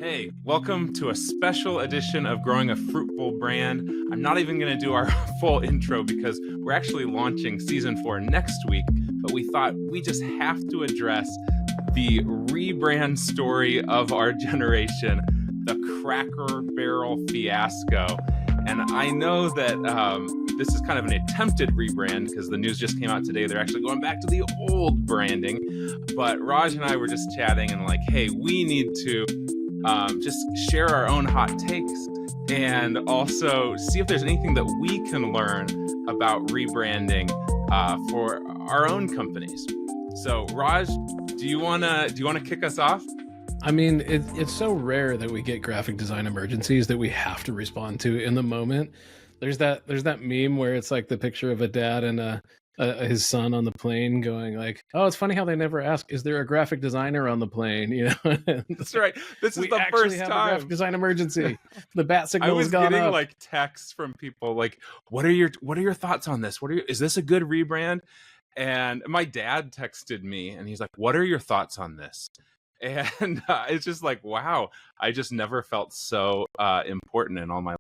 Hey, welcome to a special edition of Growing a Fruitful Brand. I'm not even going to do our full intro because we're actually launching season 4 next week, but we thought we just have to address the rebrand story of our generation, the Cracker Barrel Fiasco. And I know that this is kind of an attempted rebrand because the news just came out today. They're actually going back to the old branding. But Raj and I were just chatting and like, hey, we need to just share our own hot takes and also see if there's anything that we can learn about rebranding for our own companies. So Raj, do you wanna kick us off? I mean, it's so rare that we get graphic design emergencies that we have to respond to in the moment. There's that meme where it's like the picture of a dad and his son on the plane going like, "Oh, it's funny how they never ask, is there a graphic designer on the plane?" You know, That's right. This is we the actually first have time. a graphic design emergency. The bat I signal was has gone getting up. like texts from people like, "What are your thoughts on this? Is this a good rebrand?" And my dad texted me and he's like, "What are your thoughts on this?" And it's just like, wow, I just never felt so important in all my life.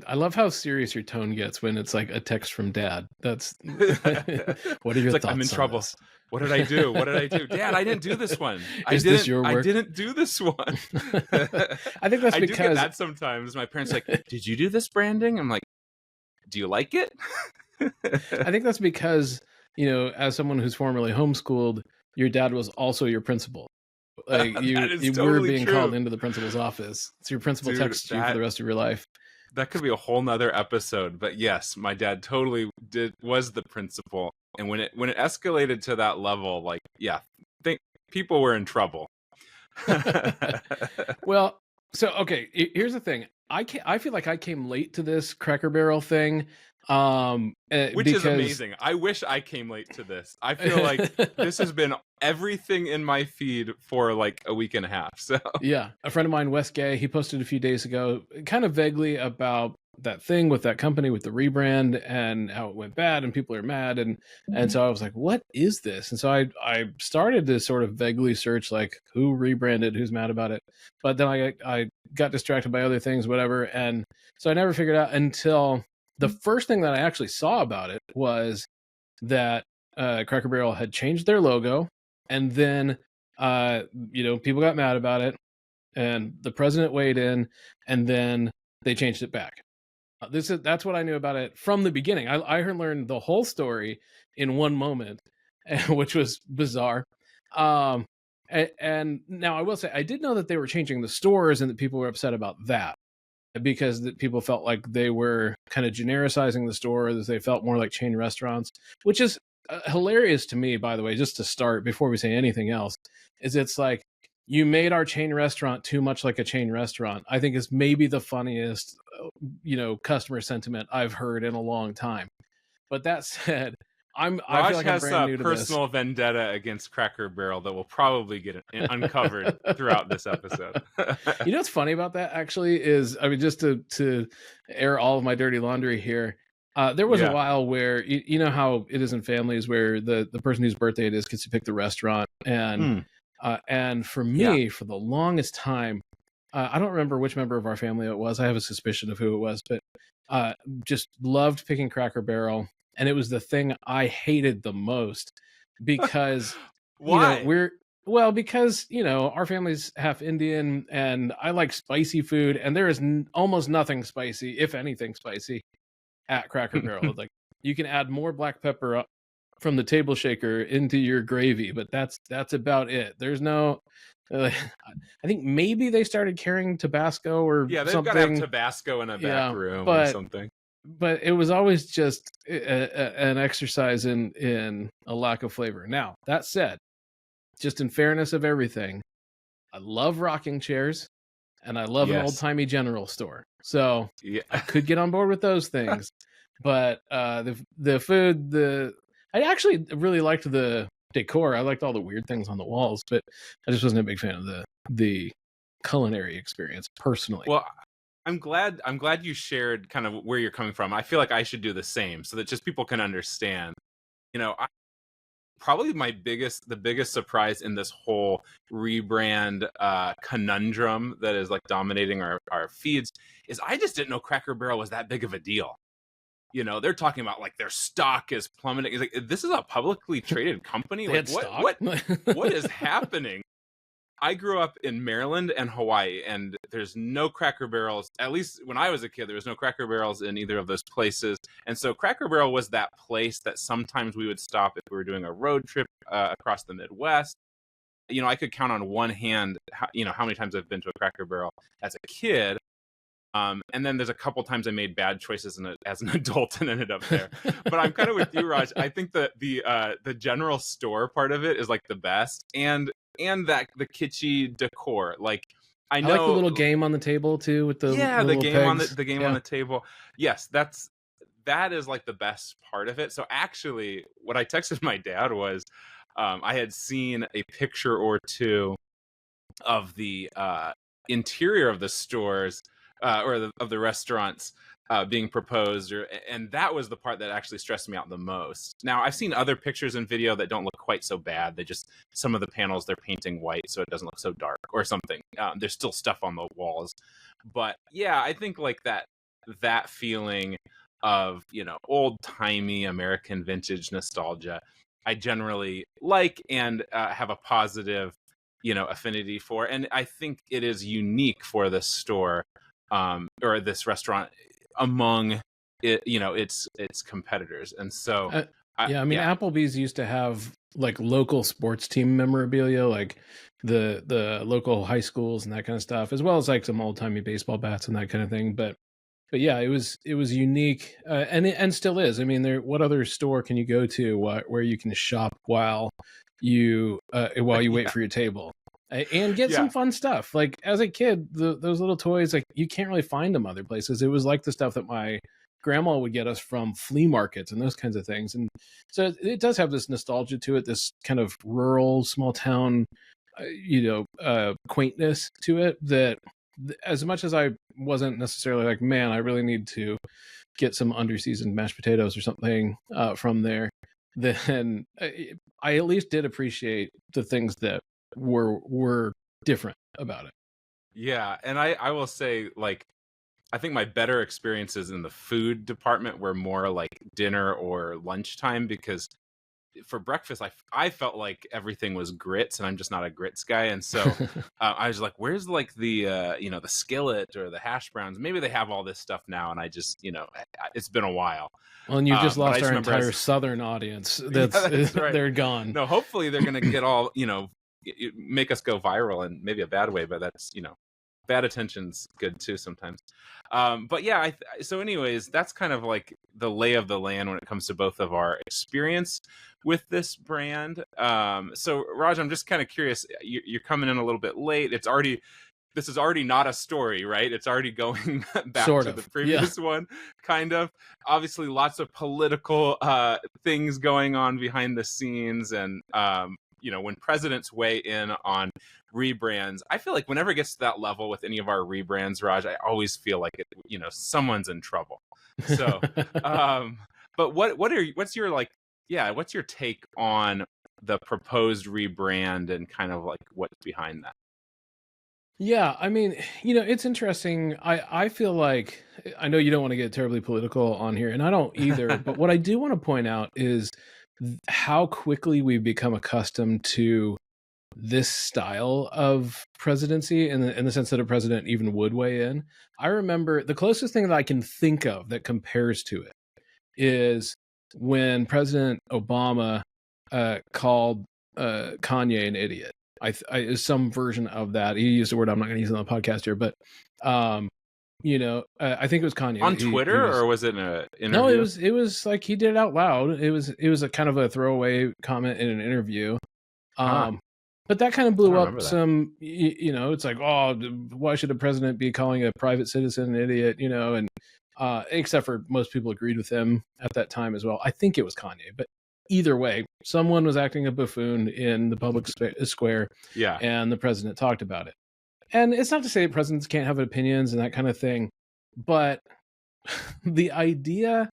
I love how serious your tone gets when it's like a text from dad. That's what are your It's like, thoughts I'm in on trouble. this? What did I do? What did I do? Dad, I didn't do this one. Is this your I work? didn't do this one. I think that's I do get because that sometimes. My parents are like, did you do this branding? I'm like, do you like it? I think that's because, you know, as someone who's formerly homeschooled, your dad was also your principal. Like That you is were totally being true. called into the principal's office. So your principal Dude, texts you for the rest of your life. That could be a whole nother episode. But yes, my dad totally was the principal. And when it escalated to that level, like, yeah, think people were in trouble. Well, so okay, here's the thing. I feel like I came late to this Cracker Barrel thing. Which is amazing. I wish I came late to this. I feel like this has been everything in my feed for like a week and a half. So yeah, a friend of mine, Wes Gay, he posted a few days ago, kind of vaguely about that thing with that company with the rebrand and how it went bad and people are mad and so I was like, what is this? And so I started to sort of vaguely search like who rebranded, who's mad about it, but then I got distracted by other things, whatever, and so I never figured out until the first thing that I actually saw about it was that Cracker Barrel had changed their logo, and then you know, people got mad about it, and the president weighed in, and then they changed it back. That's what I knew about it from the beginning. I learned the whole story in one moment, which was bizarre. And now I will say I did know that they were changing the stores and that people were upset about that because that people felt like they were kind of genericizing the store, that they felt more like chain restaurants, which is hilarious to me, by the way, just to start before we say anything else, is it's like, you made our chain restaurant too much like a chain restaurant. I think is maybe the funniest, you know, customer sentiment I've heard in a long time. But that said, I feel like I'm has brand new a to personal vendetta against Cracker Barrel that will probably get uncovered throughout this episode. You know what's funny about that actually is, I mean, just to air all of my dirty laundry here, there was a while where you know how it is in families where the person whose birthday it is gets to pick the restaurant, and for me, for the longest time, I don't remember which member of our family it was. I have a suspicion of who it was, but just loved picking Cracker Barrel. And it was the thing I hated the most because why? You know, because, you know, our family's half Indian and I like spicy food, and there is almost nothing spicy, if anything spicy, at Cracker Barrel. Like, you can add more black pepper from the table shaker into your gravy, but that's about it. There's no I think maybe they started carrying Tabasco or they've something. got to have Tabasco in a back room or something. But it was always just an exercise in a lack of flavor. Now, that said, just in fairness of everything, I love rocking chairs and I love an old-timey general store. So I could get on board with those things. But the food, I actually really liked the decor. I liked all the weird things on the walls, but I just wasn't a big fan of the culinary experience personally. Well, I'm glad you shared kind of where you're coming from. I feel like I should do the same so that just people can understand. You know, probably the biggest surprise in this whole rebrand conundrum that is like dominating our feeds is I just didn't know Cracker Barrel was that big of a deal. You know, they're talking about like their stock is plummeting. It's like, this is a publicly traded company. They Like had stock? what is happening? I grew up in Maryland and Hawaii, and there's no Cracker Barrels. At least when I was a kid, there was no Cracker Barrels in either of those places. And so Cracker Barrel was that place that sometimes we would stop if we were doing a road trip across the Midwest. You know, I could count on one hand, how many times I've been to a Cracker Barrel as a kid. And then there's a couple times I made bad choices as an adult and ended up there. But I'm kind of with you, Raj. I think that the general store part of it is like the best, and that the kitschy decor. Like I know like the little game on the table too with the the game pegs. on the table. Yes, that is like the best part of it. So actually, what I texted my dad was I had seen a picture or two of the interior of the stores of the restaurants being proposed, and that was the part that actually stressed me out the most. Now, I've seen other pictures and video that don't look quite so bad. Some of the panels they're painting white so it doesn't look so dark or something. There's still stuff on the walls, but yeah, I think like that feeling of, you know, old-timey American vintage nostalgia, I generally like and have a positive, you know, affinity for, and I think it is unique for this store or this restaurant among it, you know, its competitors. And so Applebee's used to have like local sports team memorabilia, like the local high schools and that kind of stuff, as well as like some old-timey baseball bats and that kind of thing. But yeah, it was unique, and still is. I mean, what other store can you go to where you can shop while you wait for your table and get some fun stuff? Like as a kid, those little toys, like you can't really find them other places. It was like the stuff that my grandma would get us from flea markets and those kinds of things. And so it does have this nostalgia to it, this kind of rural, small town, quaintness to it, that as much as I wasn't necessarily like, man, I really need to get some underseasoned mashed potatoes or something from there, then I at least did appreciate the things that were different about it. Yeah, and I will say, like, I think my better experiences in the food department were more like dinner or lunchtime, because for breakfast I felt like everything was grits, and I'm just not a grits guy, and so I was like, where's like the the skillet or the hash browns? Maybe they have all this stuff now, and I just, it's been a while. Well, and you just lost our entire southern audience. That's right. They're gone. No, hopefully they're gonna get all, make us go viral, and maybe a bad way, but that's, bad attention's good too sometimes. But yeah, so anyways, that's kind of like the lay of the land when it comes to both of our experience with this brand. So Raj, I'm just kind of curious, you're coming in a little bit late. This is already not a story, right? It's already going back to the previous one, kind of. Obviously, lots of political things going on behind the scenes, and when presidents weigh in on rebrands, I feel like whenever it gets to that level with any of our rebrands, Raj, I always feel like someone's in trouble. So, but what's your take on the proposed rebrand and kind of like what's behind that? Yeah, I mean, it's interesting. I feel like, I know you don't want to get terribly political on here, and I don't either, but what I do want to point out is how quickly we've become accustomed to this style of presidency, in the sense that a president even would weigh in. I remember the closest thing that I can think of that compares to it is when President Obama called Kanye an idiot. Is some version of that. He used a word I'm not going to use on the podcast here, but I think it was Kanye on Twitter, or was it in an interview? No, it was like he did it out loud. It was a kind of a throwaway comment in an interview. But that kind of blew up some. It's like, oh, why should a president be calling a private citizen an idiot? And except for most people agreed with him at that time as well. I think it was Kanye, but either way, someone was acting a buffoon in the public square. Yeah. And the president talked about it. And it's not to say that presidents can't have opinions and that kind of thing, but the idea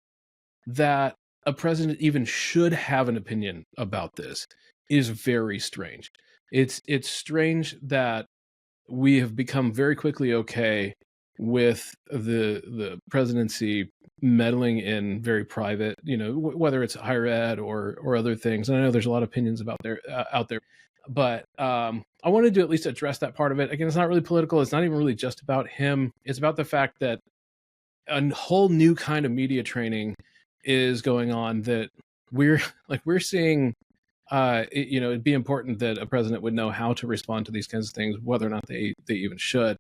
that a president even should have an opinion about this is very strange. It's strange that we have become very quickly okay with the presidency meddling in very private, whether it's higher ed or other things. And I know there's a lot of opinions about there out there, but I wanted to at least address that part of it. Again, it's not really political. It's not even really just about him. It's about the fact that a whole new kind of media training is going on that we're seeing. It'd be important that a president would know how to respond to these kinds of things, whether or not they even should.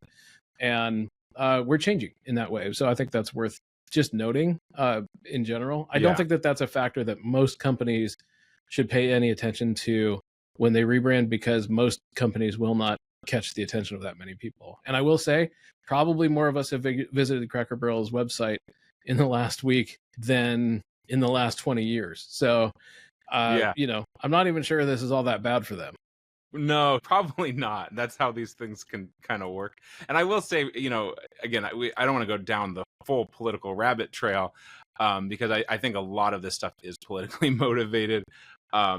And we're changing in that way. So I think that's worth just noting in general. I don't think that that's a factor that most companies should pay any attention to when they rebrand, because most companies will not catch the attention of that many people. And I will say, probably more of us have visited Cracker Barrel's website in the last week than in the last 20 years. So I'm not even sure this is all that bad for them. No, probably not. That's how these things can kind of work. And I will say, again, I don't want to go down the full political rabbit trail because I think a lot of this stuff is politically motivated.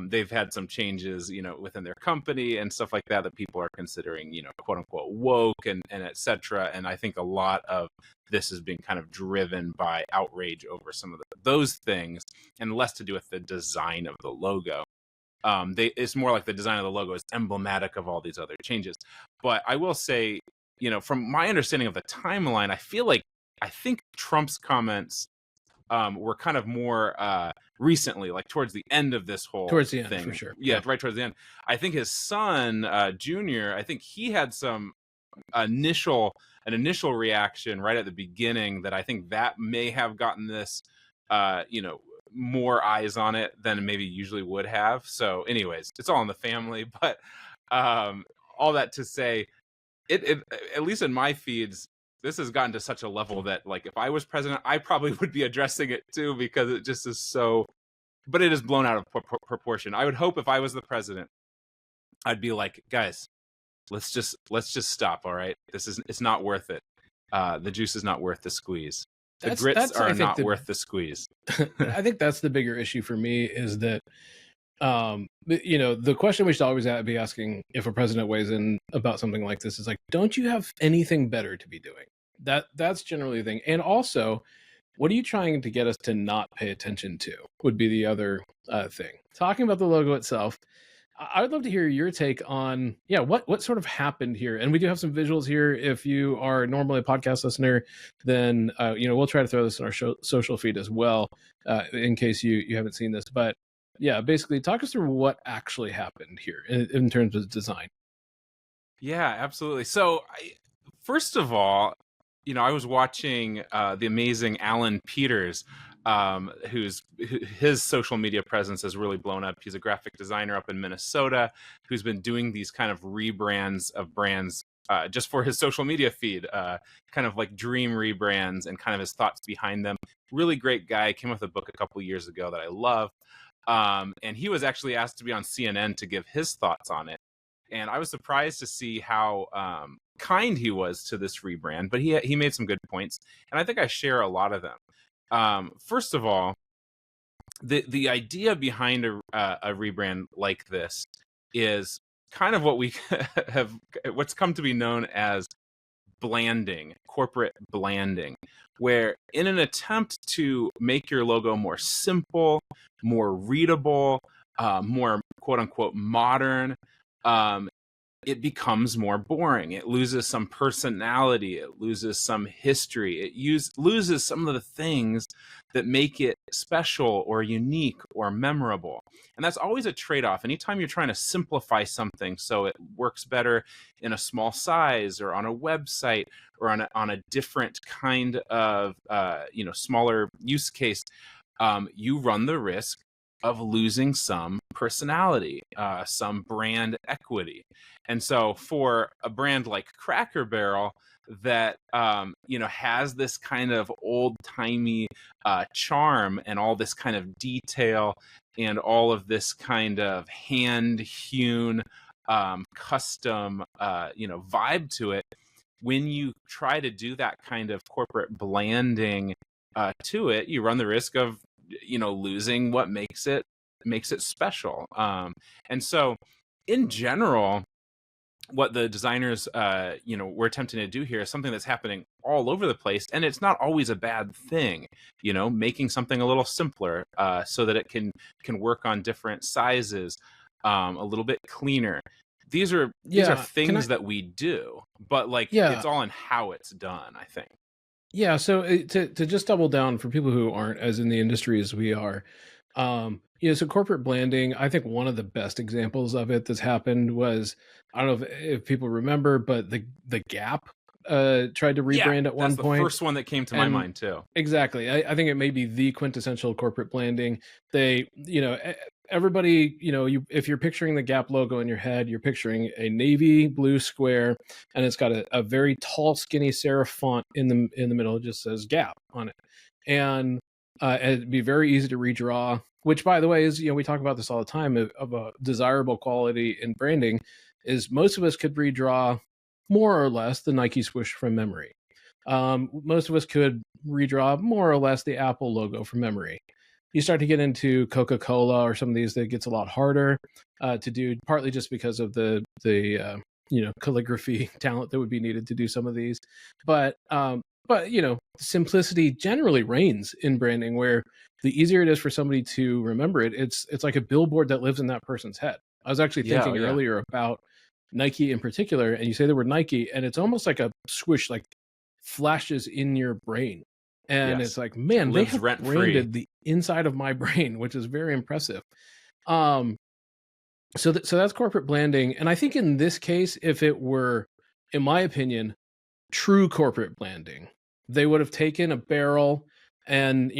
They've had some changes, within their company and stuff like that people are considering, quote unquote woke and et cetera. And I think a lot of this is being kind of driven by outrage over some of those things and less to do with the design of the logo. It's more like the design of the logo is emblematic of all these other changes. But I will say, from my understanding of the timeline, I think Trump's comments were kind of more recently, like towards the end of this whole towards the thing. End, for sure. Yeah, right towards the end. I think his son, Junior, I think he had some initial reaction right at the beginning that I think that may have gotten this, more eyes on it than maybe usually would have. So anyways, it's all in the family. But all that to say, it at least in my feeds, this has gotten to such a level that, like, if I was president, I probably would be addressing it too, because it just is so, but it is blown out of proportion. I would hope if I was the president, I'd be like, guys, let's just stop. All right. It's not worth it. The juice is not worth the squeeze. The grits are not worth the squeeze. I think that's the bigger issue for me, is that, the question we should always be asking if a president weighs in about something like this is like, don't you have anything better to be doing? That's generally the thing. And also, what are you trying to get us to not pay attention to would be the other thing. Talking about the logo itself, I would love to hear your take on, what sort of happened here. And we do have some visuals here. If you are normally a podcast listener, then, we'll try to throw this in our social feed as well, in case you haven't seen this. But yeah, basically talk us through what actually happened here in terms of design. Yeah, absolutely. So first of all, I was watching the amazing Alan Peters, his social media presence has really blown up. He's a graphic designer up in Minnesota who's been doing these kind of rebrands of brands just for his social media feed, kind of like dream rebrands and kind of his thoughts behind them. Really great guy. Came with a book a couple years ago that I love. And he was actually asked to be on CNN to give his thoughts on it. And I was surprised to see how kind he was to this rebrand, but he made some good points. And I think I share a lot of them. First of all, the idea behind a rebrand like this is kind of what we what's come to be known as blanding, corporate blanding, where in an attempt to make your logo more simple, more readable, more quote unquote modern, it becomes more boring. It loses some personality. It loses some history. It loses some of the things that make it special or unique or memorable. And that's always a trade-off. Anytime you're trying to simplify something so it works better in a small size or on a website or on a different kind of smaller use case, you run the risk of losing some personality, some brand equity. And so for a brand like Cracker Barrel that has this kind of old-timey charm and all this kind of detail and all of this kind of hand-hewn custom vibe to it, when you try to do that kind of corporate blanding to it, you run the risk of losing what makes it special. And so in general, what the designers were attempting to do here is something that's happening all over the place, and it's not always a bad thing. Making something a little simpler, so that it can work on different sizes, a little bit cleaner. These are things that we do, but it's all in how it's done, I think. Yeah, so to just double down for people who aren't as in the industry as we are, so corporate branding, I think one of the best examples of it that's happened was, I don't know if people remember, but the Gap tried to rebrand at one point. That's the first one that came to my mind too. Exactly. I think it may be the quintessential corporate branding. They, everybody, if you're picturing the Gap logo in your head, you're picturing a navy blue square, and it's got a very tall, skinny serif font in the middle. It just says Gap on it, and it'd be very easy to redraw. Which, by the way, is we talk about this all the time of a desirable quality in branding. Is most of us could redraw more or less the Nike swoosh from memory. Most of us could redraw more or less the Apple logo from memory. You start to get into Coca-Cola or some of these that gets a lot harder to do, partly just because of the calligraphy talent that would be needed to do some of these. But simplicity generally reigns in branding, where the easier it is for somebody to remember it, it's like a billboard that lives in that person's head. I was actually thinking earlier about Nike in particular, and you say the word Nike, and it's almost like a swoosh, like flashes in your brain. And it's like, man, they have branded the inside of my brain, which is very impressive. So that's corporate branding. And I think in this case, if it were, in my opinion, true corporate branding, they would have taken a barrel and,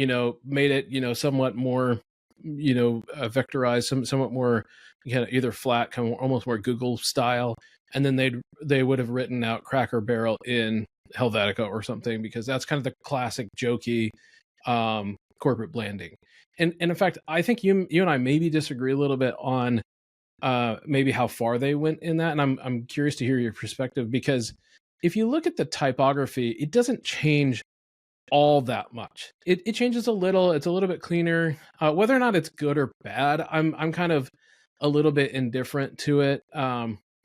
made it, somewhat more, vectorized, somewhat more either flat, kind of almost more Google style. And then they would have written out Cracker Barrel in Helvetica or something, because that's kind of the classic jokey corporate branding. And in fact, I think you and I maybe disagree a little bit on maybe how far they went in that. And I'm curious to hear your perspective, because if you look at the typography, it doesn't change all that much. It changes a little. It's a little bit cleaner. Whether or not it's good or bad, I'm kind of a little bit indifferent to it.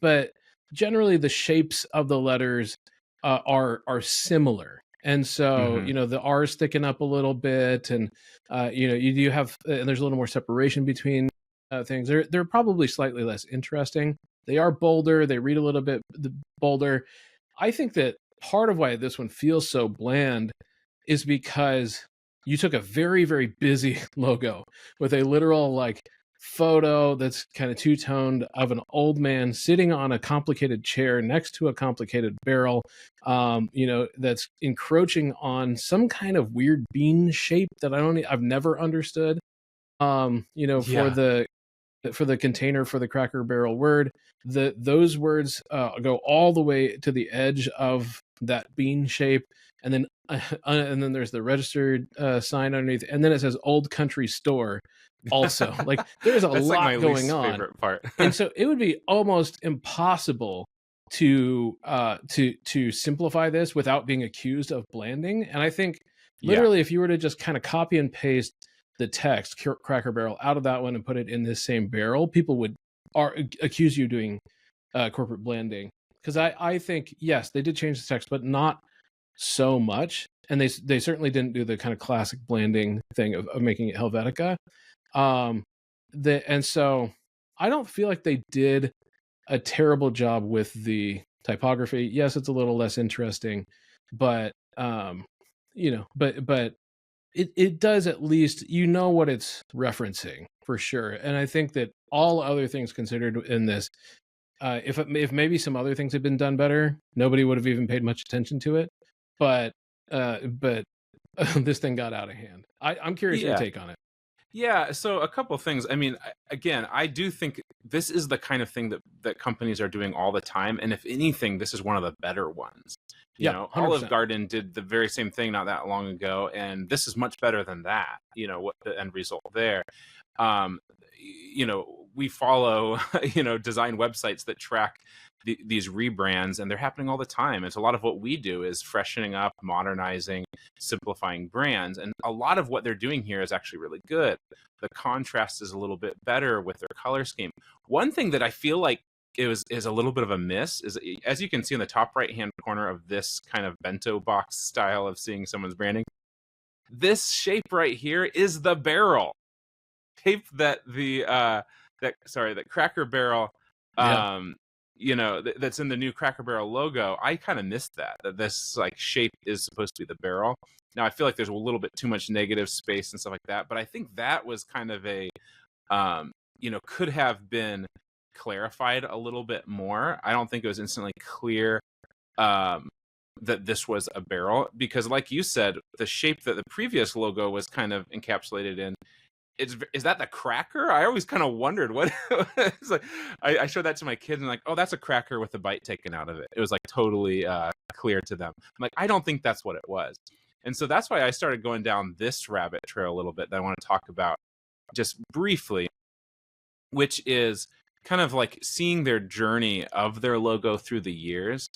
But generally, the shapes of the letters are similar, and so the R is sticking up a little bit, and you do have there's a little more separation between things. They're probably slightly less interesting. They are bolder. They read a little bit bolder. I think that part of why this one feels so bland is because you took a very, very busy logo with a literal photo that's kind of two-toned of an old man sitting on a complicated chair next to a complicated barrel, that's encroaching on some kind of weird bean shape that I've never understood. For the container for the Cracker Barrel word, those words go all the way to the edge of that bean shape, and then there's the registered sign underneath, and then it says Old Country Store. Also, there's a lot going on. Favorite part. And so it would be almost impossible to simplify this without being accused of blanding. And I think literally, if you were to just kind of copy and paste the text Cracker Barrel out of that one and put it in this same barrel, people would accuse you of doing corporate blanding. Because I think, yes, they did change the text, but not so much. And they certainly didn't do the kind of classic blanding thing of making it Helvetica. And so I don't feel like they did a terrible job with the typography. Yes, it's a little less interesting, but but it does at least, what it's referencing for sure. And I think that all other things considered in this, if maybe some other things had been done better, nobody would have even paid much attention to it. But this thing got out of hand. I'm curious your take on it. Yeah, so a couple things. I mean, again, I do think this is the kind of thing that companies are doing all the time, and if anything, this is one of the better ones. You know, 100%. Olive Garden did the very same thing not that long ago, and this is much better than that. What the end result there. We follow design websites that track these rebrands, and they're happening all the time. It's a lot of what we do is freshening up, modernizing, simplifying brands, and a lot of what they're doing here is actually really good. The contrast is a little bit better with their color scheme. One thing that I feel like is a little bit of a miss is, as you can see in the top right hand corner of this kind of bento box style of seeing someone's branding, this shape right here is the barrel shape that that Cracker Barrel, Yeah. that's in the new Cracker Barrel logo. I kind of missed that this like shape is supposed to be the barrel. Now I feel like there's a little bit too much negative space and stuff like that, but I think that was kind of a could have been clarified a little bit more. I don't think it was instantly clear that this was a barrel, because like you said, the shape that the previous logo was kind of encapsulated in, is that the cracker? I always kind of wondered what it's like. I showed that to my kids and like, oh, that's a cracker with the bite taken out of it. It was like totally clear to them. I'm like, I don't think that's what it was. And so that's why I started going down this rabbit trail a little bit that I want to talk about just briefly, which is kind of like seeing their journey of their logo through the years.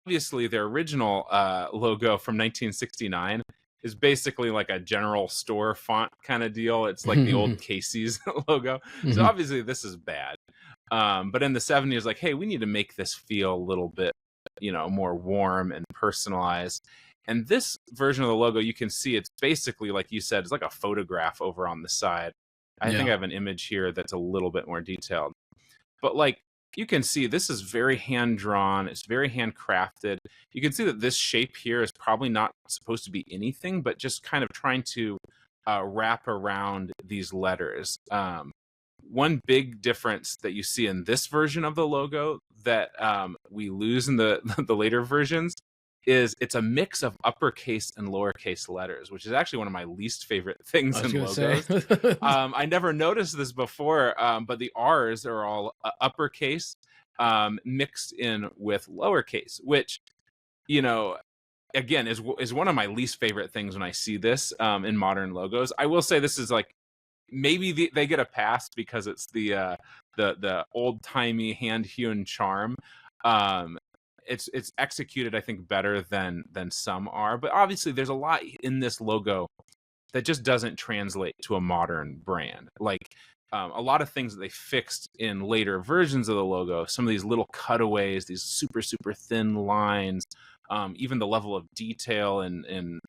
Obviously, their original logo from 1969 is basically like a general store font kind of deal. It's like the old Casey's logo. So obviously this is bad. But in the 70s, like, hey, we need to make this feel a little bit, more warm and personalized. And this version of the logo, you can see it's basically, like you said, it's like a photograph over on the side. I think I have an image here that's a little bit more detailed. But like, you can see this is very hand-drawn. It's very handcrafted. You can see that this shape here is probably not supposed to be anything, but just kind of trying to wrap around these letters. One big difference that you see in this version of the logo that we lose in the later versions is it's a mix of uppercase and lowercase letters, which is actually one of my least favorite things in logos. I never noticed this before, but the R's are all uppercase mixed in with lowercase, which, again, is one of my least favorite things when I see this in modern logos. I will say this is like, maybe they get a pass because it's the old-timey hand-hewn charm. It's executed, I think, better than some are, but obviously there's a lot in this logo that just doesn't translate to a modern brand. Like a lot of things that they fixed in later versions of the logo, some of these little cutaways, these super super thin lines, even the level of detail and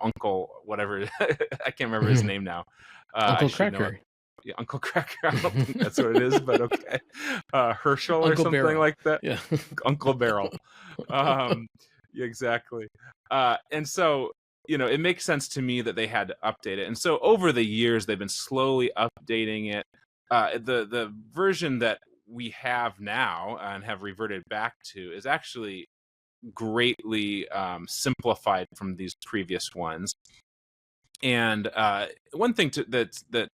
Uncle whatever I can't remember his name now. Uncle Cracker. Yeah, Uncle Cracker. I don't think that's what it is, but okay. Herschel or something Barrel. like that. Yeah. Uncle Barrel. Yeah, exactly. And so, it makes sense to me that they had to update it. And so over the years, they've been slowly updating it. The version that we have now and have reverted back to is actually greatly simplified from these previous ones. And one thing that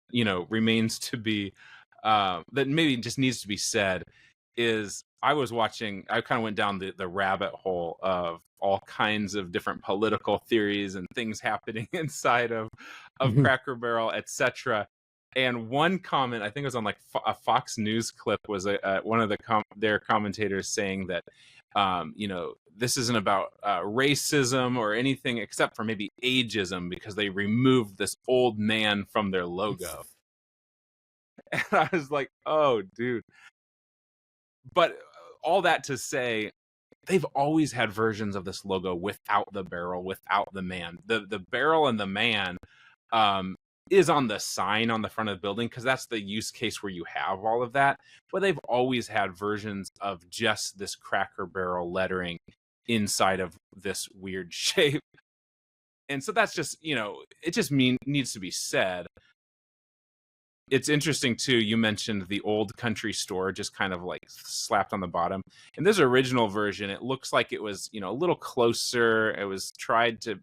remains to be that maybe just needs to be said is I kind of went down the rabbit hole of all kinds of different political theories and things happening inside of Cracker Barrel, etc. And one comment, I think it was on like a Fox News clip, was one of their commentators saying that this isn't about racism or anything except for maybe ageism, because they removed this old man from their logo. And I was like, oh, dude. But all that to say, they've always had versions of this logo without the barrel, without the man. The barrel and the man is on the sign on the front of the building, because that's the use case where you have all of that. But they've always had versions of just this Cracker Barrel lettering inside of this weird shape. And so that's just, it just needs to be said. It's interesting too, you mentioned the old country store just kind of like slapped on the bottom. In this original version, it looks like it was, a little closer. It was tried to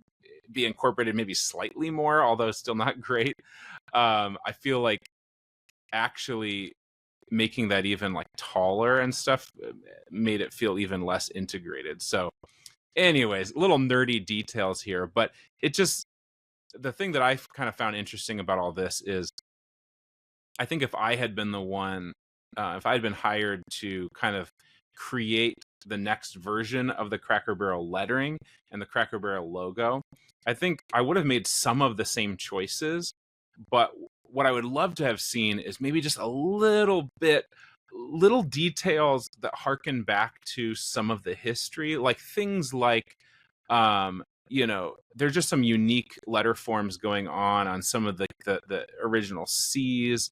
be incorporated maybe slightly more, although still not great. I feel like actually making that even like taller and stuff made it feel even less integrated. So anyways, little nerdy details here, but the thing that I kind of found interesting about all this is, I think if I had been the one, if I had been hired to kind of create the next version of the Cracker Barrel lettering and the Cracker Barrel logo. I think I would have made some of the same choices, but what I would love to have seen is maybe just a little bit, little details that harken back to some of the history, like things like, there's just some unique letter forms going on some of the original C's.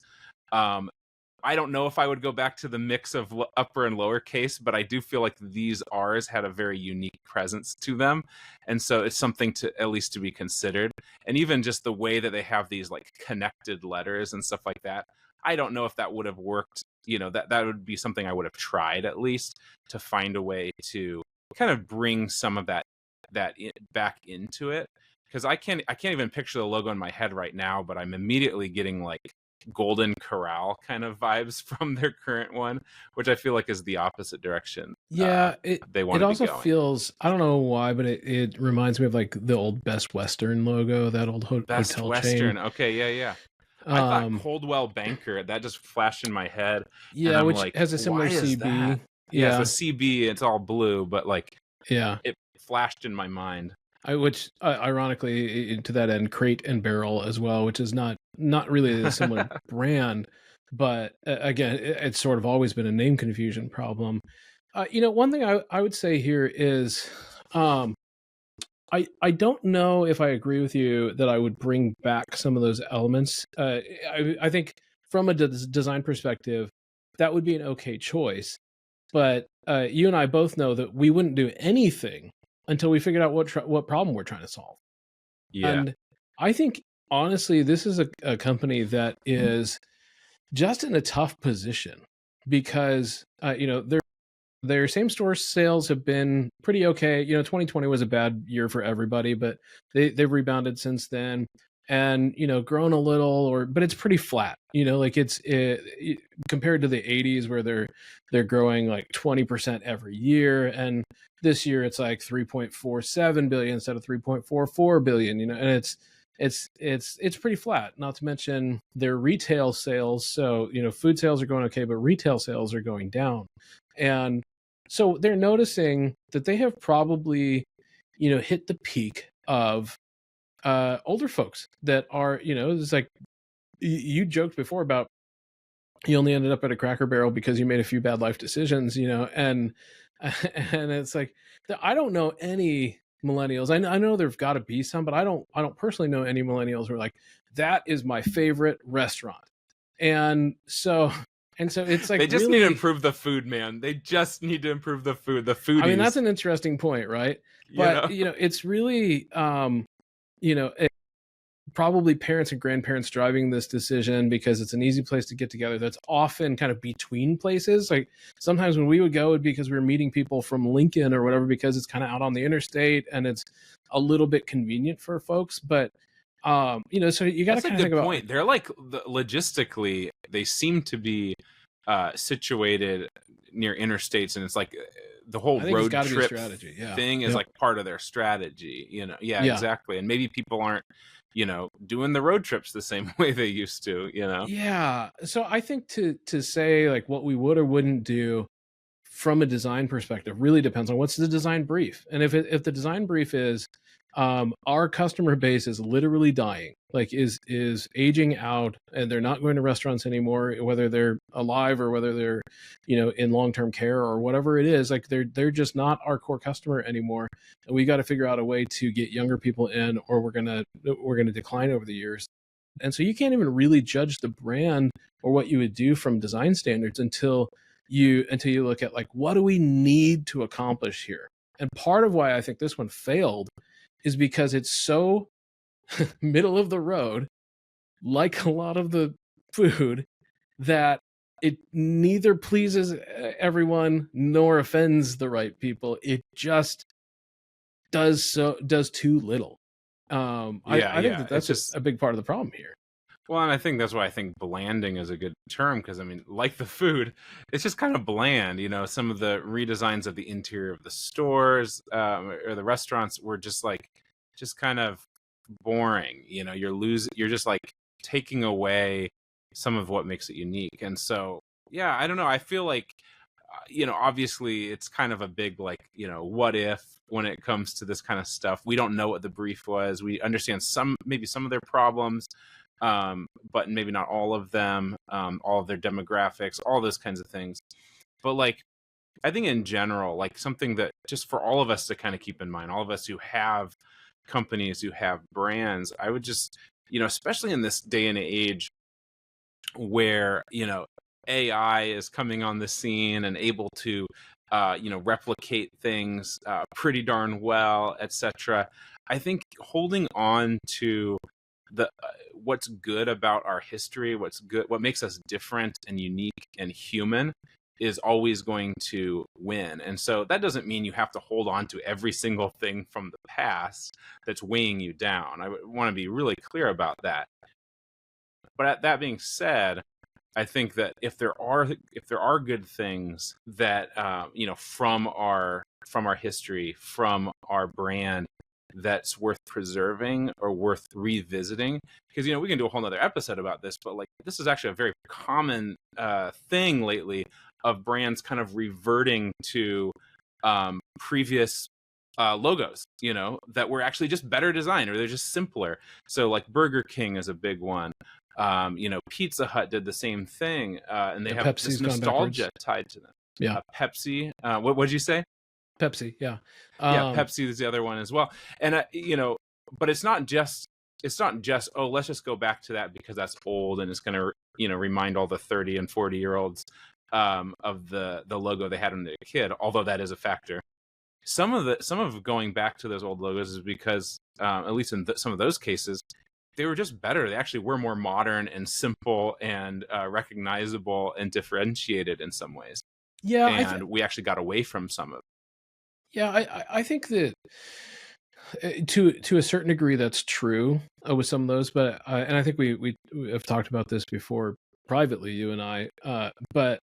I don't know if I would go back to the mix of upper and lowercase, but I do feel like these R's had a very unique presence to them. And so it's something to at least to be considered. And even just the way that they have these like connected letters and stuff like that, I don't know if that would have worked. That would be something I would have tried at least to find a way to kind of bring some of that back into it. Because I can't even picture the logo in my head right now, but I'm immediately getting like Golden Corral kind of vibes from their current one, which I feel like is the opposite direction. Yeah, they want it to be also going. feels, I don't know why, but it reminds me of like the old Best Western logo, that old Best hotel Western. chain. Okay, yeah. I thought Coldwell Banker. That just flashed in my head. Yeah, and I'm which like, has a similar why is CB. that? Yeah, it's the CB. It's all blue, but like, yeah, it flashed in my mind. Which ironically, to that end, Crate and Barrel as well, which is not really a similar brand, but again, it's sort of always been a name confusion problem. One thing I would say here is, I don't know if I agree with you that I would bring back some of those elements. I think from a design perspective, that would be an okay choice. But you and I both know that we wouldn't do anything until we figured out what problem we're trying to solve. Yeah. And I think honestly, this is a company that is just in a tough position because their same store sales have been pretty okay. 2020 was a bad year for everybody, but they've rebounded since then, and grown a little, but it's pretty flat. Like compared to the 80s where they're growing like 20% every year, and this year it's like 3.47 billion instead of 3.44 billion. And it's pretty flat. Not to mention their retail sales. So food sales are going okay, but retail sales are going down, and so they're noticing that they have probably, hit the peak of older folks that are, it's like you joked before about you only ended up at a Cracker Barrel because you made a few bad life decisions, and it's like I don't know any millennials. I know there've got to be some, but I don't personally know any millennials who are like, that is my favorite restaurant, and so it's like they just really need to improve the food, man. They just need to improve the food. The foodies. I mean, that's an interesting point, right? But it's really, probably parents and grandparents driving this decision because it's an easy place to get together. That's often kind of between places. Like sometimes when we would go, it'd be because we were meeting people from Lincoln or whatever, because it's kind of out on the interstate and it's a little bit convenient for folks. But so you got to kind of think about. Point. They're like logistically, they seem to be situated near interstates, and it's like the whole road trip strategy. thing is like part of their strategy. Yeah, exactly. And maybe people aren't doing the road trips the same way they used to. Yeah. So I think to say like what we would or wouldn't do from a design perspective really depends on what's the design brief. And if the design brief is our customer base is literally dying, like is aging out, and they're not going to restaurants anymore, whether they're alive or whether they're in long-term care or whatever it is, like they're just not our core customer anymore, and we got to figure out a way to get younger people in, or we're gonna decline over the years. And so you can't even really judge the brand or what you would do from design standards until you look at like, what do we need to accomplish here? And part of why I think this one failed is because it's so middle of the road, like a lot of the food, that it neither pleases everyone nor offends the right people. It just does too little. I think that's just a big part of the problem here. Well, and I think that's why I think blanding is a good term, because I mean, like the food, it's just kind of bland. Some of the redesigns of the interior of the stores or the restaurants were just kind of boring. You're just like taking away some of what makes it unique. And so, yeah, I don't know. I feel like obviously it's kind of a big, like, what if when it comes to this kind of stuff. We don't know what the brief was. We understand maybe some of their problems, but maybe not all of them, all of their demographics, all those kinds of things. But like, I think in general, like something that just for all of us to kind of keep in mind, all of us who have companies, who have brands, I would just, especially in this day and age where, AI is coming on the scene and able to, replicate things pretty darn well, etc. I think holding on to the what's good about our history, what makes us different and unique and human, is always going to win. And so that doesn't mean you have to hold on to every single thing from the past that's weighing you down. I want to be really clear about that. But that being said, I think that if there are good things that from our history, from our brand, that's worth preserving or worth revisiting, because we can do a whole nother episode about this, but like this is actually a very common thing lately of brands kind of reverting to previous logos, that were actually just better designed, or they're just simpler. So like Burger King is a big one. Pizza Hut did the same thing, and they have Pepsi's this nostalgia tied to them. Yeah. Pepsi. What did you say? Pepsi. Yeah. Yeah, Pepsi is the other one as well. And but it's not just oh, let's just go back to that because that's old and it's going to remind all the 30 and 40-year-olds of the logo they had when they were a kid, although that is a factor. Some of going back to those old logos is because at least in some of those cases, they were just better. They actually were more modern and simple and recognizable and differentiated in some ways. Yeah, and we actually got away from some of it. Yeah, I think that to a certain degree that's true with some of those, but and I think we have talked about this before privately, you and I. But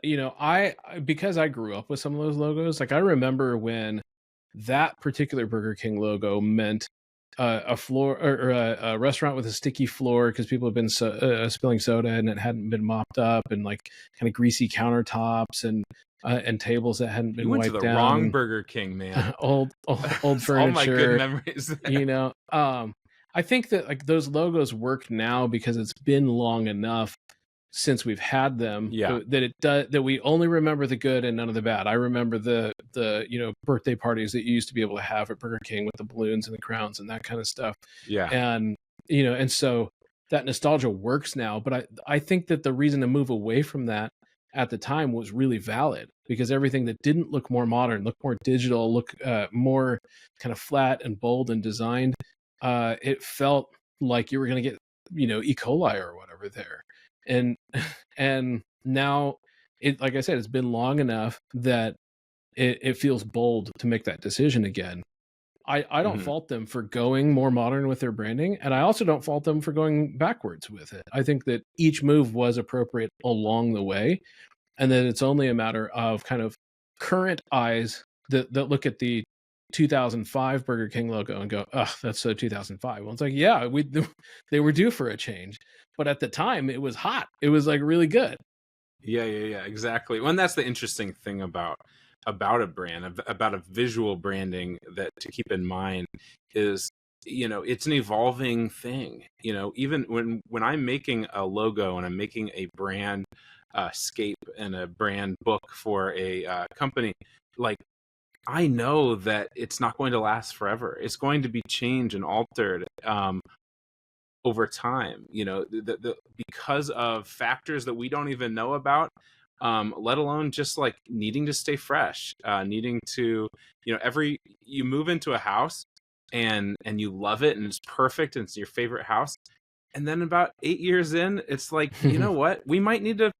I because I grew up with some of those logos, like I remember when that particular Burger King logo meant a floor or a restaurant with a sticky floor because people have been spilling soda and it hadn't been mopped up, and like kind of greasy countertops and tables that hadn't been wiped down. You went to the wrong Burger King, man. old furniture. All my good memories. I think that like those logos work now because it's been long enough since we've had them, that we only remember the good and none of the bad. I remember the birthday parties that you used to be able to have at Burger King with the balloons and the crowns and that kind of stuff. Yeah. And and so that nostalgia works now, but I think that the reason to move away from that at the time was really valid, because everything that didn't look more modern, look more digital, look more kind of flat and bold and designed, it felt like you were going to get E. coli or whatever there. And now like I said, it's been long enough that it feels bold to make that decision again. I don't fault them for going more modern with their branding, and I also don't fault them for going backwards with it. I think that each move was appropriate along the way, and that it's only a matter of kind of current eyes that look at the 2005 Burger King logo and go, "Ugh, that's so 2005." Well, it's like, yeah, they were due for a change, but at the time it was hot. It was like really good. Yeah, exactly. Well, and that's the interesting thing about a brand, about a visual branding, that to keep in mind is, it's an evolving thing. Even when I'm making a logo and I'm making a brand scape and a brand book for a company, like, I know that it's not going to last forever. It's going to be changed and altered over time, because of factors that we don't even know about, let alone just like needing to stay fresh, needing to, you move into a house and you love it and it's perfect and it's your favorite house. And then about 8 years in, it's like, you know what, we might need to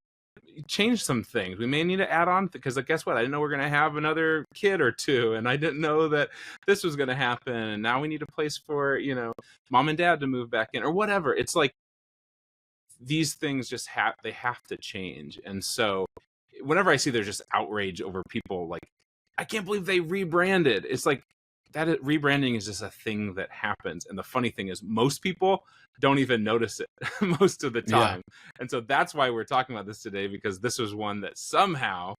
change some things. We may need to add on, because like, guess what? I didn't know we're going to have another kid or two, and I didn't know that this was going to happen. And now we need a place for, mom and dad to move back in or whatever. It's like these things just have to change. And so whenever I see there's just outrage over people like, I can't believe they rebranded, it's like, that rebranding is just a thing that happens. And the funny thing is most people don't even notice it most of the time. And so that's why we're talking about this today, because this was one that somehow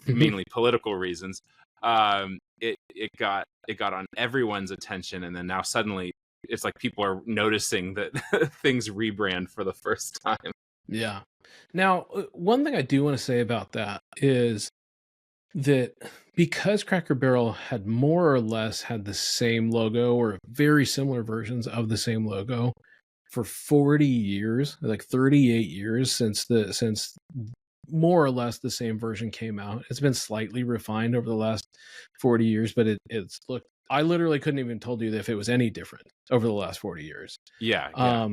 mainly political reasons, it got on everyone's attention, and then now suddenly it's like people are noticing that things rebrand for the first time. Yeah. Now, one thing I do want to say about that is that because Cracker Barrel had more or less had the same logo or very similar versions of the same logo for 40 years, like 38 years since more or less the same version came out. It's been slightly refined over the last 40 years, but it's look, I literally couldn't even told you if it was any different over the last 40 years. Yeah.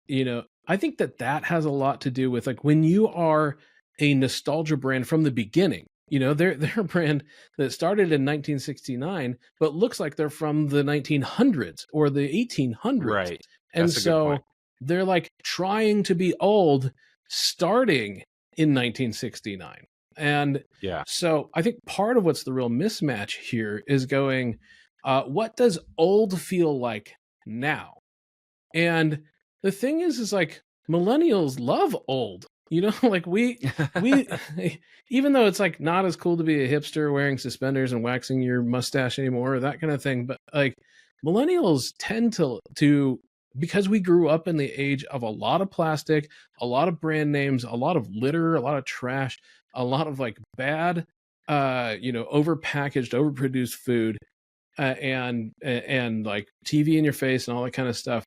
You know, I think that has a lot to do with like when you are a nostalgia brand from the beginning. You know, they're a brand that started in 1969, but looks like they're from the 1900s or the 1800s. Right. And That's a good point. they're like trying to be old starting in 1969. And Yeah. so I think part of what's the real mismatch here is going, what does old feel like now? And the thing is like millennials love old. You know, like we even though it's like not as cool to be a hipster wearing suspenders and waxing your mustache anymore or that kind of thing, but like millennials tend to because we grew up in the age of a lot of plastic, a lot of brand names, a lot of litter, a lot of trash, a lot of like bad overpackaged, overproduced food, and like TV in your face and all that kind of stuff.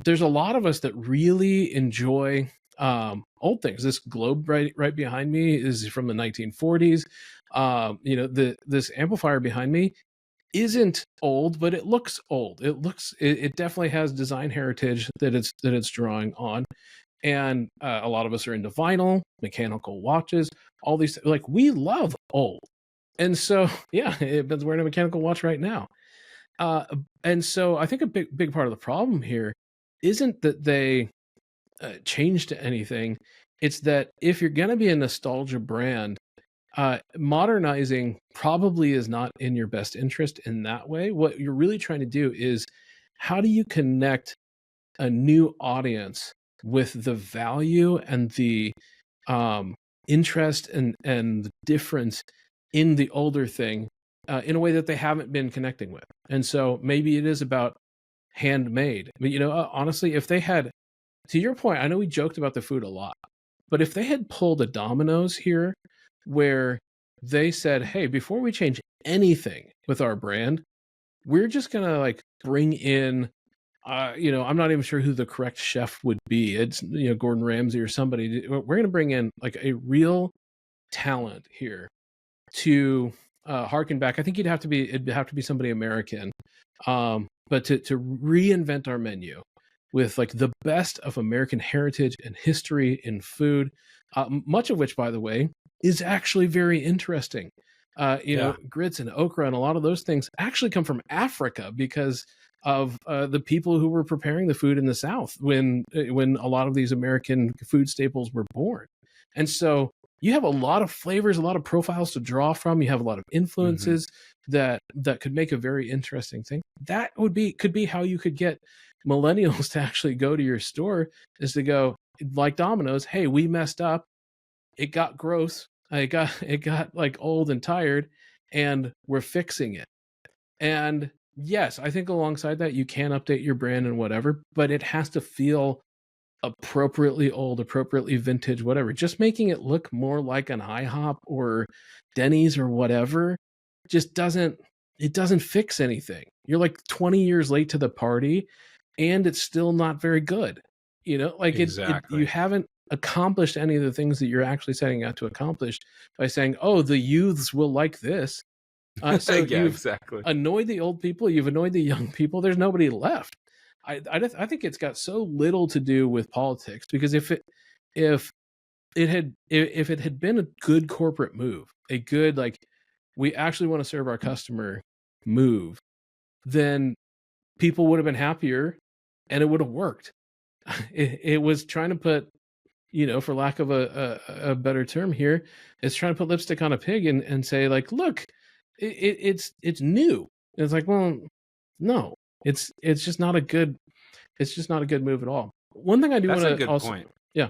There's a lot of us that really enjoy old things. This globe right behind me is from the 1940s. This amplifier behind me isn't old, but it looks old. It definitely has design heritage that it's drawing on. And a lot of us are into vinyl, mechanical watches, all these, like we love old. And so, yeah, Ben's wearing a mechanical watch right now. And so I think a big part of the problem here isn't that they changed anything. It's that if you're going to be a nostalgia brand, modernizing probably is not in your best interest in that way. What you're really trying to do is how do you connect a new audience with the value and the interest and the difference in the older thing in a way that they haven't been connecting with. And so maybe it is about handmade. But, honestly, if they had, to your point, I know we joked about the food a lot, but if they had pulled a Domino's here where they said, hey, before we change anything with our brand, we're just going to like bring in, I'm not even sure who the correct chef would be. It's, Gordon Ramsay or somebody. We're going to bring in like a real talent here to harken back. I think it'd have to be somebody American, but to reinvent our menu with like the best of American heritage and history in food, much of which, by the way, is actually very interesting. Grits and okra and a lot of those things actually come from Africa because of the people who were preparing the food in the South when a lot of these American food staples were born. And so you have a lot of flavors, a lot of profiles to draw from. You have a lot of influences that could make a very interesting thing. That could be how you could get millennials to actually go to your store, is to go like Domino's. Hey, we messed up. It got gross. It got like old and tired, and we're fixing it. And yes, I think alongside that, you can update your brand and whatever, but it has to feel appropriately old, appropriately vintage, whatever. Just making it look more like an IHOP or Denny's or whatever just doesn't fix anything. You're like 20 years late to the party and it's still not very good. You haven't accomplished any of the things that you're actually setting out to accomplish by saying, oh, the youths will like this. So you've annoyed the old people, you've annoyed the young people. There's nobody left. I think it's got so little to do with politics, because if it had been a good corporate move, a good, like, we actually want to serve our customer move, then people would have been happier and it would have worked. It was trying to put, for lack of a better term here, it's trying to put lipstick on a pig and say, like, look, it's new. And it's like, well, no, it's just not a good move at all. One thing I do want to also point. Yeah.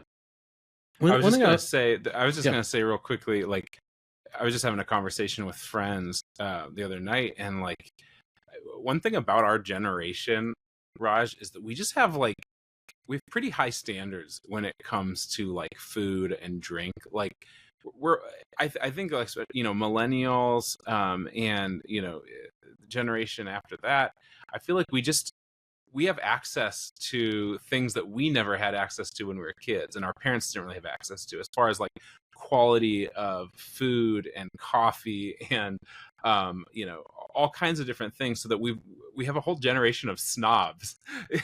I was just going to say real quickly, like, I was just having a conversation with friends the other night, and like one thing about our generation, Raj, is that we just have like we have pretty high standards when it comes to like food and drink. Like we're I think like millennials and the generation after that, I feel like we have access to things that we never had access to when we were kids, and our parents didn't really have access to, as far as like quality of food and coffee and all kinds of different things. So that we have a whole generation of snobs,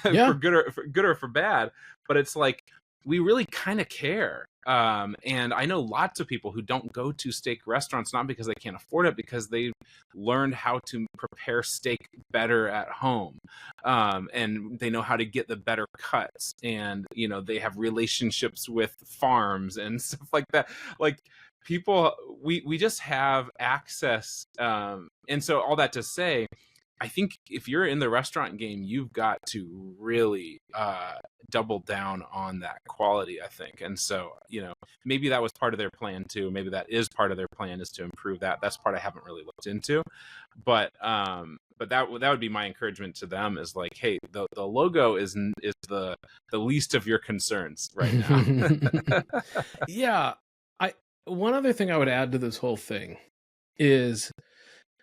Yeah. for good or for bad. But it's like we really kind of care. And I know lots of people who don't go to steak restaurants, not because they can't afford it, because they learned how to prepare steak better at home. And they know how to get the better cuts, and they have relationships with farms and stuff like that. Like people, we just have access. And so all that to say, I think if you're in the restaurant game, you've got to really double down on that quality, I think. And so, maybe that was part of their plan too. Maybe that is part of their plan, is to improve that. That's part I haven't really looked into. But that would be my encouragement to them, is like, hey, the logo is the least of your concerns right now. Yeah. One other thing I would add to this whole thing is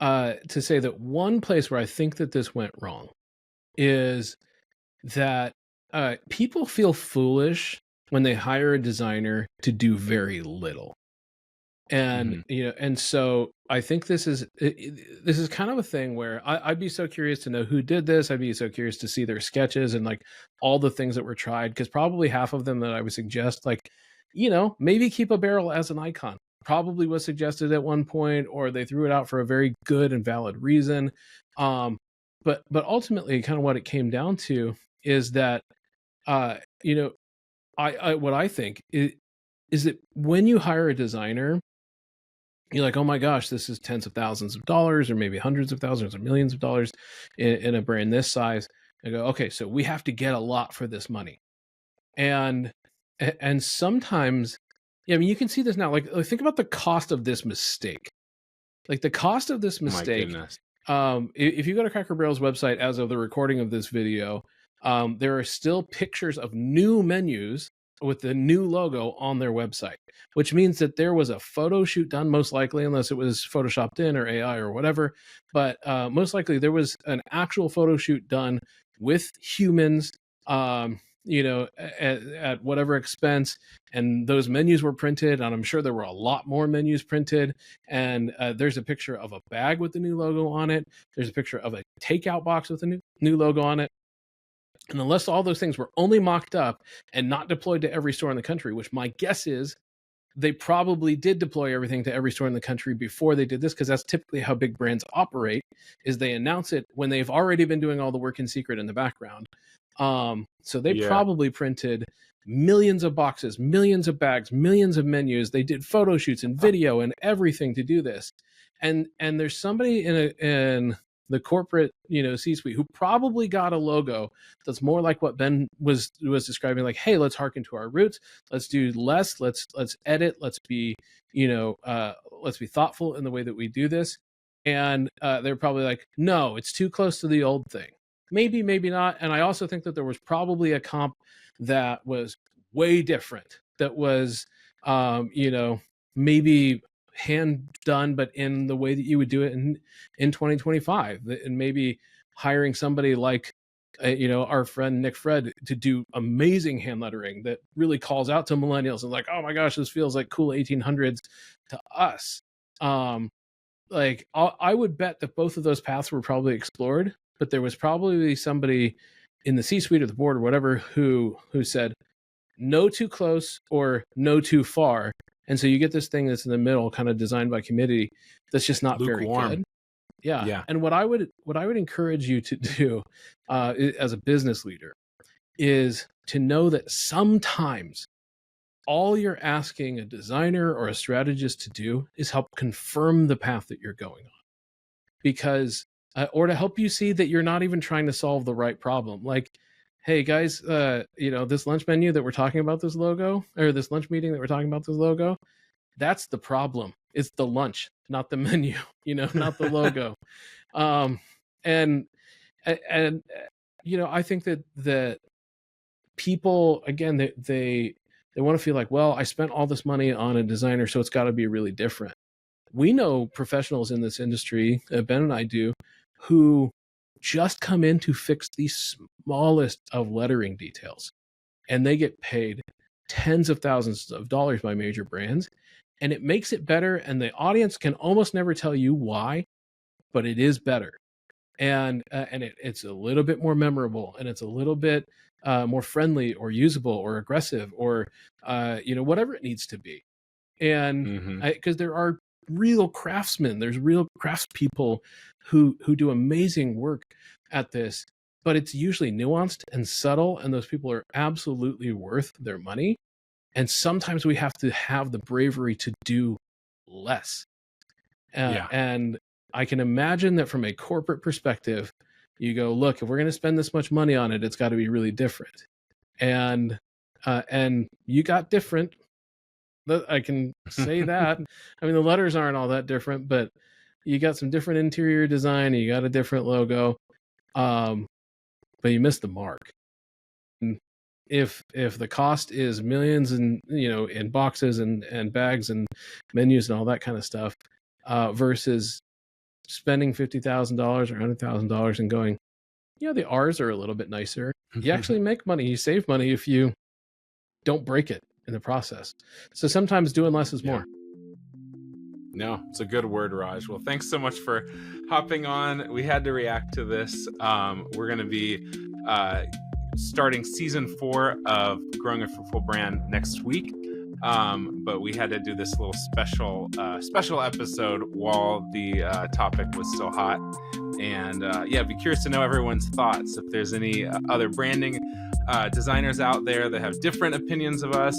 to say that one place where I think that this went wrong is that people feel foolish when they hire a designer to do very little. And and so I think this is kind of a thing where I'd be so curious to know who did this. I'd be so curious to see their sketches and like all the things that were tried, because probably half of them that I would suggest, like, maybe keep a barrel as an icon, probably was suggested at one point, or they threw it out for a very good and valid reason. But ultimately, kind of what it came down to is that I what I think is that when you hire a designer, you're like, oh my gosh, this is tens of thousands of dollars, or maybe hundreds of thousands or millions of dollars in a brand this size. I go, okay, so we have to get a lot for this money. And sometimes, yeah, I mean, you can see this now. Like, think about the cost of this mistake. Like the cost of this mistake. My goodness. If you go to Cracker Barrel's website as of the recording of this video, there are still pictures of new menus with the new logo on their website, which means that there was a photo shoot done, most likely, unless it was photoshopped in or AI or whatever. But most likely there was an actual photo shoot done with humans, at whatever expense, and those menus were printed, and I'm sure there were a lot more menus printed. And there's a picture of a bag with the new logo on it. There's a picture of a takeout box with a new logo on it. And unless all those things were only mocked up and not deployed to every store in the country, which my guess is they probably did deploy everything to every store in the country before they did this, because that's typically how big brands operate, is they announce it when they've already been doing all the work in secret in the background. So they probably printed millions of boxes, millions of bags, millions of menus. They did photo shoots and video and everything to do this. And there's somebody in the corporate, C-suite who probably got a logo that's more like what Ben was describing, like, hey, let's hearken to our roots. Let's do less. Let's edit. Let's be, let's be thoughtful in the way that we do this. And they're probably like, no, it's too close to the old thing. Maybe, maybe not. And I also think that there was probably a comp that was way different, that was, maybe hand done, but in the way that you would do it in 2025. And maybe hiring somebody like, our friend Nick Fred to do amazing hand lettering that really calls out to millennials and like, oh my gosh, this feels like cool 1800s to us. Like I would bet that both of those paths were probably explored, but there was probably somebody in the C-suite or the board or whatever who said no too close or no too far. And so you get this thing that's in the middle, kind of designed by committee, that's just not Lukewarm. Very good. Yeah. And what I would encourage you to do as a business leader is to know that sometimes all you're asking a designer or a strategist to do is help confirm the path that you're going on, because or to help you see that you're not even trying to solve the right problem. Like, hey guys, this lunch menu that we're talking about, this logo, or this lunch meeting that we're talking about, this logo, that's the problem. It's the lunch, not the menu, not the logo. And I think that people, again, they want to feel like, well, I spent all this money on a designer, so it's got to be really different. We know professionals in this industry, Ben and I do, who just come in to fix the smallest of lettering details, and they get paid tens of thousands of dollars by major brands, and it makes it better, and the audience can almost never tell you why, but it is better. And it's a little bit more memorable, and it's a little bit more friendly or usable or aggressive or whatever it needs to be. And because there are real craftsmen, there's real craftspeople who do amazing work at this, but it's usually nuanced and subtle, and those people are absolutely worth their money. And sometimes we have to have the bravery to do less. And I can imagine that from a corporate perspective, you go, look, if we're going to spend this much money on it, it's got to be really different. And you got different. I can say that. I mean, the letters aren't all that different, but you got some different interior design, and you got a different logo, but you missed the mark. And if the cost is millions and in boxes and bags and menus and all that kind of stuff, versus spending $50,000 or $100,000 and going, the R's are a little bit nicer. You actually make money. You save money if you don't break it in the process. So sometimes doing less is more. No, it's a good word, Raj. Well, thanks so much for hopping on. We had to react to this. We're going to be starting season 4 of Growing a Fruitful Brand next week. But we had to do this little special episode while the topic was still hot. And be curious to know everyone's thoughts. If there's any other branding designers out there that have different opinions of us,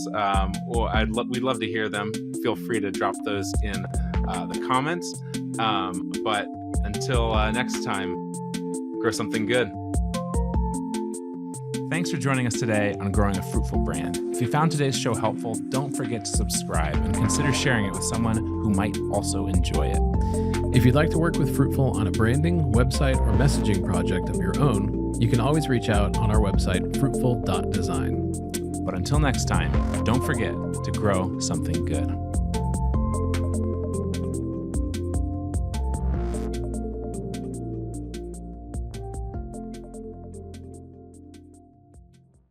we'd love to hear them. Feel free to drop those in the comments. But until next time, grow something good. Thanks for joining us today on Growing a Fruitful Brand. If you found today's show helpful, don't forget to subscribe and consider sharing it with someone who might also enjoy it. If you'd like to work with Fruitful on a branding, website, or messaging project of your own, you can always reach out on our website, fruitful.design. But until next time, don't forget to grow something good.